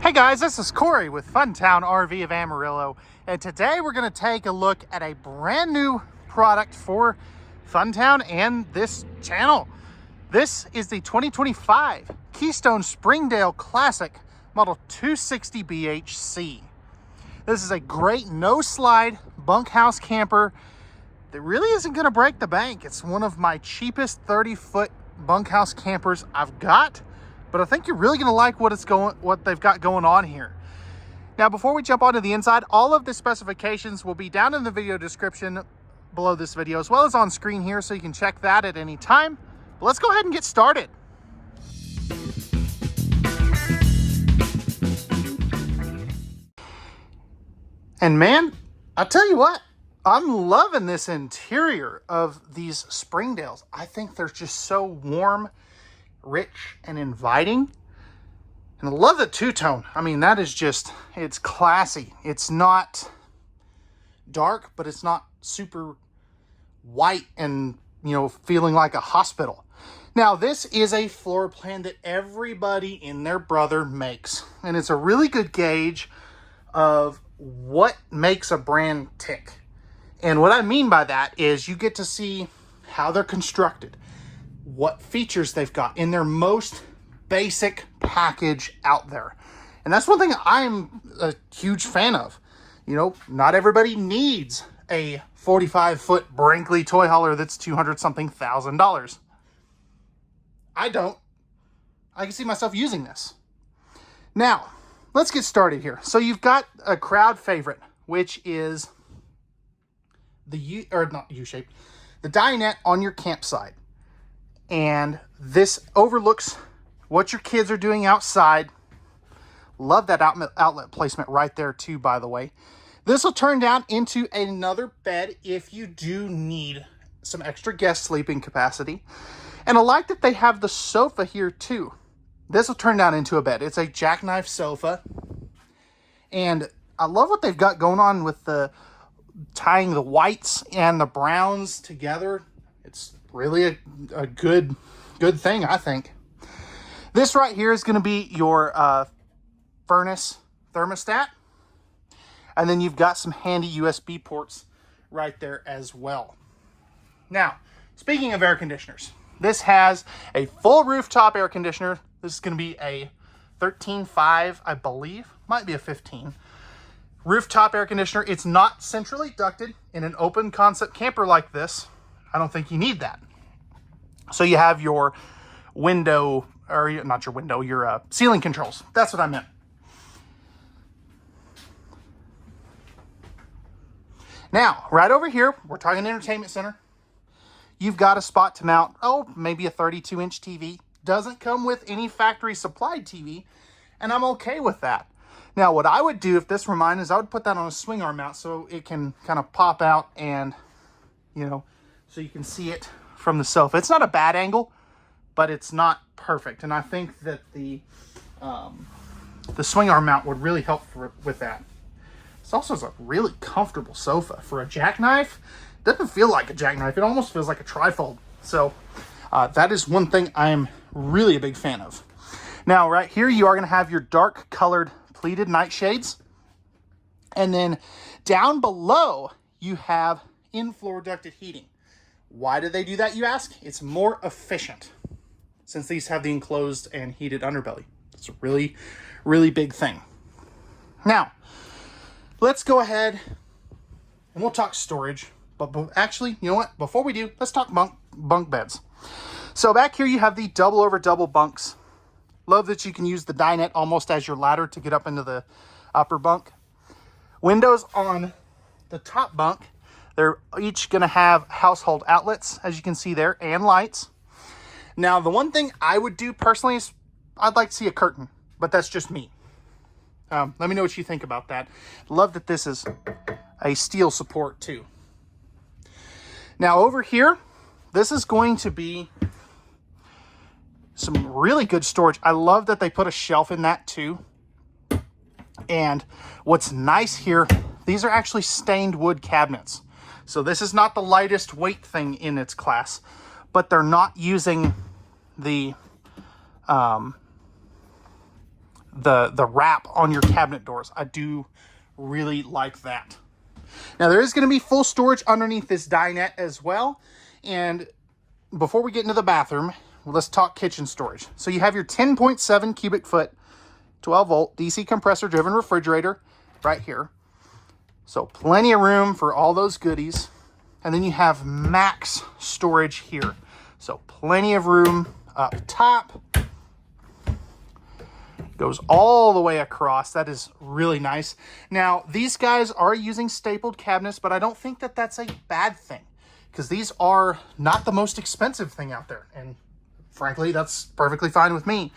Hey guys, this is Cory with Fun Town RV of Amarillo, and today we're going to take a look at a brand new product for Fun Town and this channel. This is the 2025 Keystone Springdale Classic Model 260BHC. This is a great no-slide bunkhouse camper that really isn't going to break the bank. It's one of my cheapest 30-foot bunkhouse campers I've got. But I think you're really going to like what they've got going on here. Now, before we jump onto the inside, all of the specifications will be down in the video description below this video, as well as on screen here, so you can check that at any time. But let's go ahead and get started. And man, I'll tell you what, I'm loving this interior of these Springdales. I think they're just so warm, rich, and inviting. And I love the two-tone. I mean, that is just, it's classy. It's not dark, but it's not super white and, you know, feeling like a hospital. Now, this is a floor plan that everybody and their brother makes. And it's a really good gauge of what makes a brand tick. And what I mean by that is you get to see how they're constructed, what features they've got in their most basic package out there. And that's one thing I'm a huge fan of. You know, not everybody needs a 45-foot Brinkley toy hauler that's $200-something thousand. I don't. I can see myself using this. Now, let's get started here. So you've got a crowd favorite, which is the the dinette on your campsite. And this overlooks what your kids are doing outside. Love that outlet placement right there too, by the way. This will turn down into another bed if you do need some extra guest sleeping capacity. And I like that they have the sofa here too. This will turn down into a bed. It's a jackknife sofa. And I love what they've got going on with the tying the whites and the browns together. It's really a good thing, I think. This right here is going to be your furnace thermostat. And then you've got some handy USB ports right there as well. Now, speaking of air conditioners, this has a full rooftop air conditioner. This is going to be a 13.5, I believe. Might be a 15. Rooftop air conditioner. It's not centrally ducted. In an open concept camper like this, I don't think you need that. So you have your window, or not your window, your ceiling controls. That's what I meant. Now, right over here, we're talking entertainment center. You've got a spot to mount, maybe a 32-inch TV. Doesn't come with any factory supplied TV, and I'm okay with that. Now, what I would do if this were mine is I would put that on a swing arm mount so it can kind of pop out and, you know, so you can see it from the sofa. It's not a bad angle, but it's not perfect. And I think that the swing arm mount would really help with that. This also is a really comfortable sofa. For a jackknife, it doesn't feel like a jackknife. It almost feels like a trifold. So that is one thing I'm really a big fan of. Now, right here, you are going to have your dark colored pleated nightshades. And then down below, you have in-floor ducted heating. Why do they do that, you ask? It's more efficient since these have the enclosed and heated underbelly. It's a really, really big thing. Now, let's go ahead and we'll talk storage. But actually, you know what? Before we do, let's talk bunk beds. So back here, you have the double over double bunks. Love that you can use the dinette almost as your ladder to get up into the upper bunk. Windows on the top bunk. They're each going to have household outlets, as you can see there, and lights. Now, the one thing I would do personally is I'd like to see a curtain, but that's just me. Let me know what you think about that. Love that this is a steel support too. Now, over here, this is going to be some really good storage. I love that they put a shelf in that too. And what's nice here, these are actually stained wood cabinets. So this is not the lightest weight thing in its class, but they're not using the the wrap on your cabinet doors. I do really like that. Now there is going to be full storage underneath this dinette as well. And before we get into the bathroom, let's talk kitchen storage. So you have your 10.7 cubic foot, 12 volt DC compressor driven refrigerator right here. So plenty of room for all those goodies. And then you have max storage here. So plenty of room up top. Goes all the way across. That is really nice. Now, these guys are using stapled cabinets, but I don't think that that's a bad thing, because these are not the most expensive thing out there. And frankly, that's perfectly fine with me.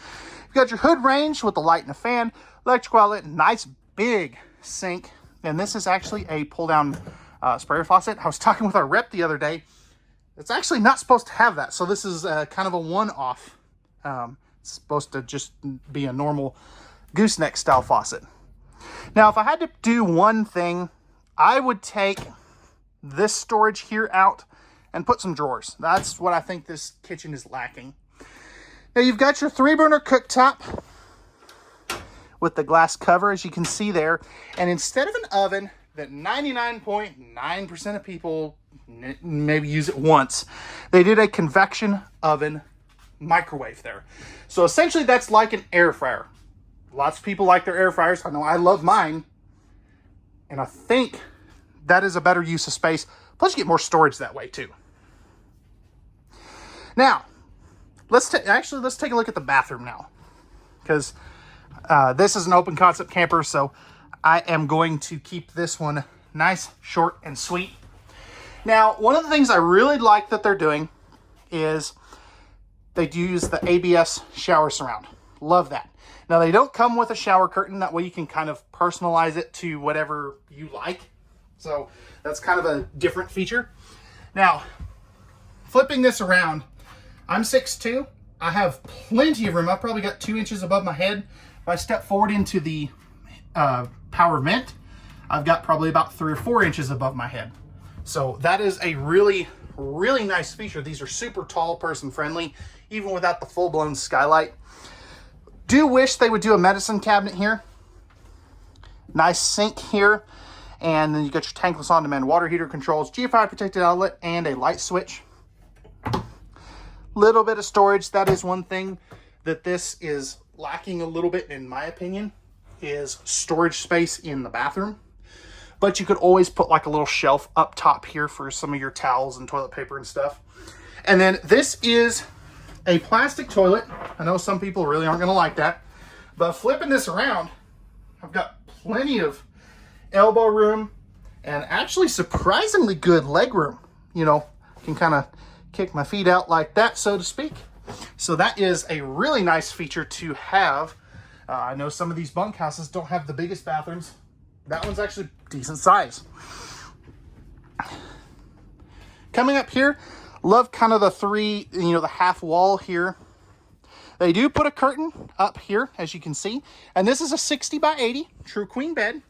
You've got your hood range with the light and a fan, electrical outlet, nice big sink. And this is actually a pull-down sprayer faucet. I was talking with our rep the other day. It's actually not supposed to have that. So this is kind of a one-off. It's supposed to just be a normal gooseneck style faucet. Now, if I had to do one thing, I would take this storage here out and put some drawers. That's what I think this kitchen is lacking. Now, you've got your 3-burner cooktop with the glass cover, as you can see there. And instead of an oven that 99.9% of people maybe use it once, they did a convection oven microwave there. So essentially that's like an air fryer. Lots of people like their air fryers. I know I love mine. And I think that is a better use of space. Plus you get more storage that way too. Now, let's take a look at the bathroom now. Because this is an open concept camper, so I am going to keep this one nice, short, and sweet. Now, one of the things I really like that they're doing is they do use the ABS shower surround. Love that. Now, they don't come with a shower curtain. That way you can kind of personalize it to whatever you like. So that's kind of a different feature. Now, flipping this around, I'm 6'2". I have plenty of room. I've probably got 2 inches above my head. If I step forward into the power vent, I've got probably about 3 or 4 inches above my head. So that is a really, really nice feature. These are super tall, person friendly, even without the full-blown skylight. Do wish they would do a medicine cabinet here. Nice sink here. And then you got your tankless on-demand water heater controls, GFI protected outlet, and a light switch. Little bit of storage. That is one thing that this is lacking a little bit, in my opinion, is storage space in the bathroom. But you could always put like a little shelf up top here for some of your towels and toilet paper and stuff. And then this is a plastic toilet. I know some people really aren't going to like that, but flipping this around, I've got plenty of elbow room and actually surprisingly good leg room. You know, can kind of kick my feet out like that, so to speak. So that is a really nice feature to have. I know some of these bunkhouses don't have the biggest bathrooms. That one's actually decent size. Coming up here, love kind of the half wall here. They do put a curtain up here, as you can see. And this is a 60 by 80 true queen bed.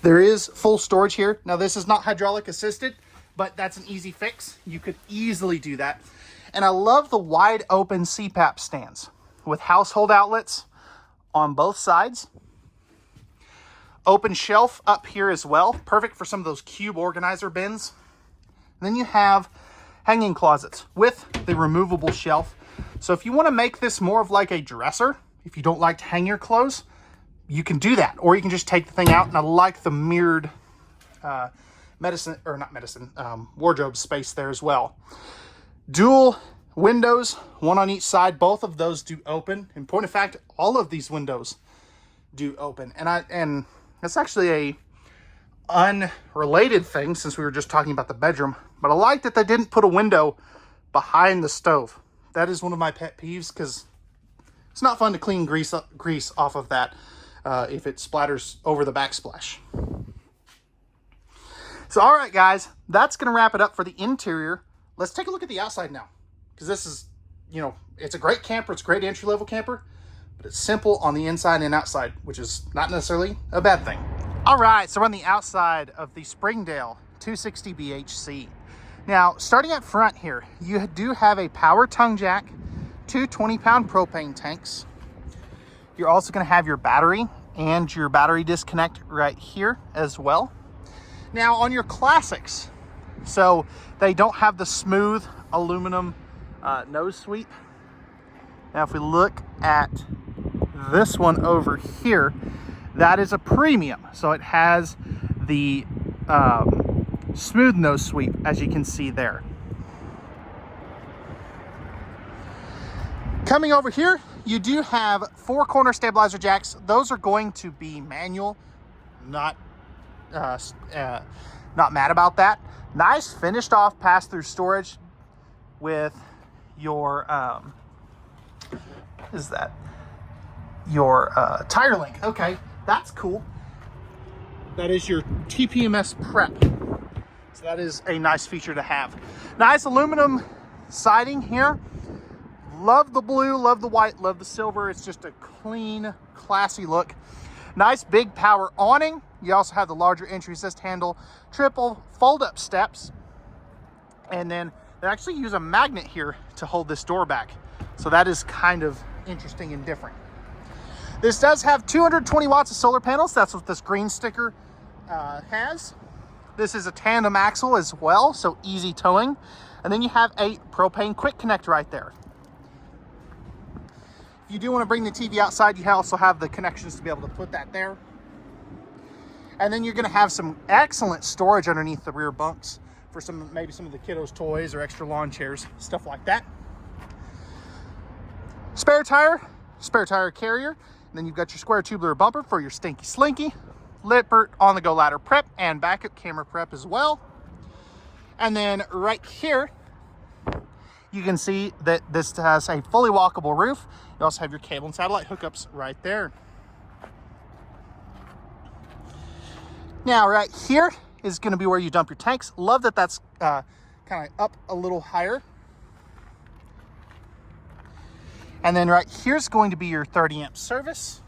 There is full storage here. Now, this is not hydraulic assisted, but that's an easy fix. You could easily do that. And I love the wide open CPAP stands with household outlets on both sides. Open shelf up here as well. Perfect for some of those cube organizer bins. And then you have hanging closets with the removable shelf. So if you want to make this more of like a dresser, if you don't like to hang your clothes, you can do that. Or you can just take the thing out. And I like the mirrored wardrobe space there as well. Dual windows, one on each side. Both of those do open. In point of fact, all of these windows do open. And that's actually a unrelated thing, since we were just talking about the bedroom. But I like that they didn't put a window behind the stove. That is one of my pet peeves, because it's not fun to clean grease off of that if it splatters over the backsplash. So, all right, guys, that's going to wrap it up for the interior. Let's take a look at the outside now, because this is, it's a great camper. It's a great entry-level camper, but it's simple on the inside and outside, which is not necessarily a bad thing. All right, so we're on the outside of the Springdale 260BHC. Now, starting up front here, you do have a power tongue jack, two 20-pound propane tanks. You're also going to have your battery and your battery disconnect right here as well. Now on your Classics, so they don't have the smooth aluminum nose sweep. Now if we look at this one over here, that is a premium. So it has the smooth nose sweep, as you can see there. Coming over here, you do have 4 corner stabilizer jacks. Those are going to be manual. Not mad about that. Nice finished off pass-through storage with your your tire link. Okay, that's cool. That is your TPMS prep. So that is a nice feature to have. Nice aluminum siding here. Love the blue, love the white, love the silver. It's just a clean, classy look. Nice big power awning. You also have the larger entry assist handle, triple fold-up steps, and then they actually use a magnet here to hold this door back. So that is kind of interesting and different. This does have 220 watts of solar panels. That's what this green sticker has. This is a tandem axle as well, so easy towing. And then you have a propane quick connect right there. If you do want to bring the TV outside, you also have the connections to be able to put that there. And then you're going to have some excellent storage underneath the rear bunks for maybe some of the kiddos' toys or extra lawn chairs, stuff like that. Spare tire carrier. And then you've got your square tubular bumper for your stinky slinky, Lippert on-the-go ladder prep and backup camera prep as well. And then right here, you can see that this has a fully walkable roof. You also have your cable and satellite hookups right there. Now, right here is going to be where you dump your tanks. Love that that's kind of up a little higher. And then right here's going to be your 30 amp service.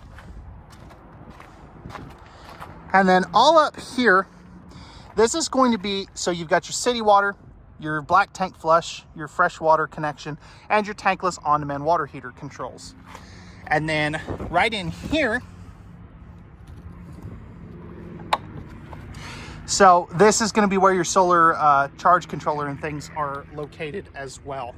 And then all up here, this is going to be, so you've got your city water, your black tank flush, your fresh water connection, and your tankless on-demand water heater controls. And then right in here, so this is going to be where your solar charge controller and things are located as well.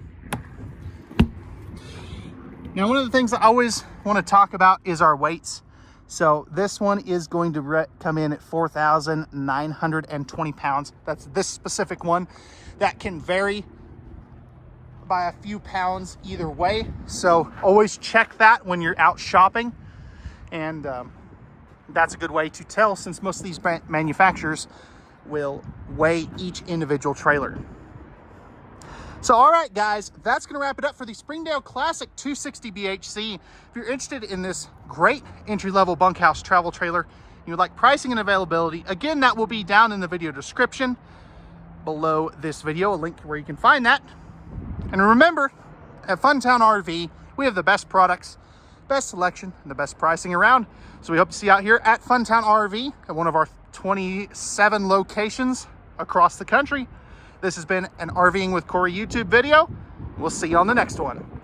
Now, one of the things I always want to talk about is our weights. So this one is going to come in at 4,920 pounds. That's this specific one. That can vary by a few pounds either way. So always check that when you're out shopping. And that's a good way to tell, since most of these manufacturers will weigh each individual trailer. So, all right, guys, that's going to wrap it up for the Springdale Classic 260BHC. If you're interested in this great entry-level bunkhouse travel trailer, and you would like pricing and availability, again, that will be down in the video description below this video, a link where you can find that. And remember, at Fun Town RV, we have the best products, best selection, and the best pricing around. So we hope to see you out here at Fun Town RV at one of our 27 locations across the country. This has been an RVing with Cory YouTube video. We'll see you on the next one.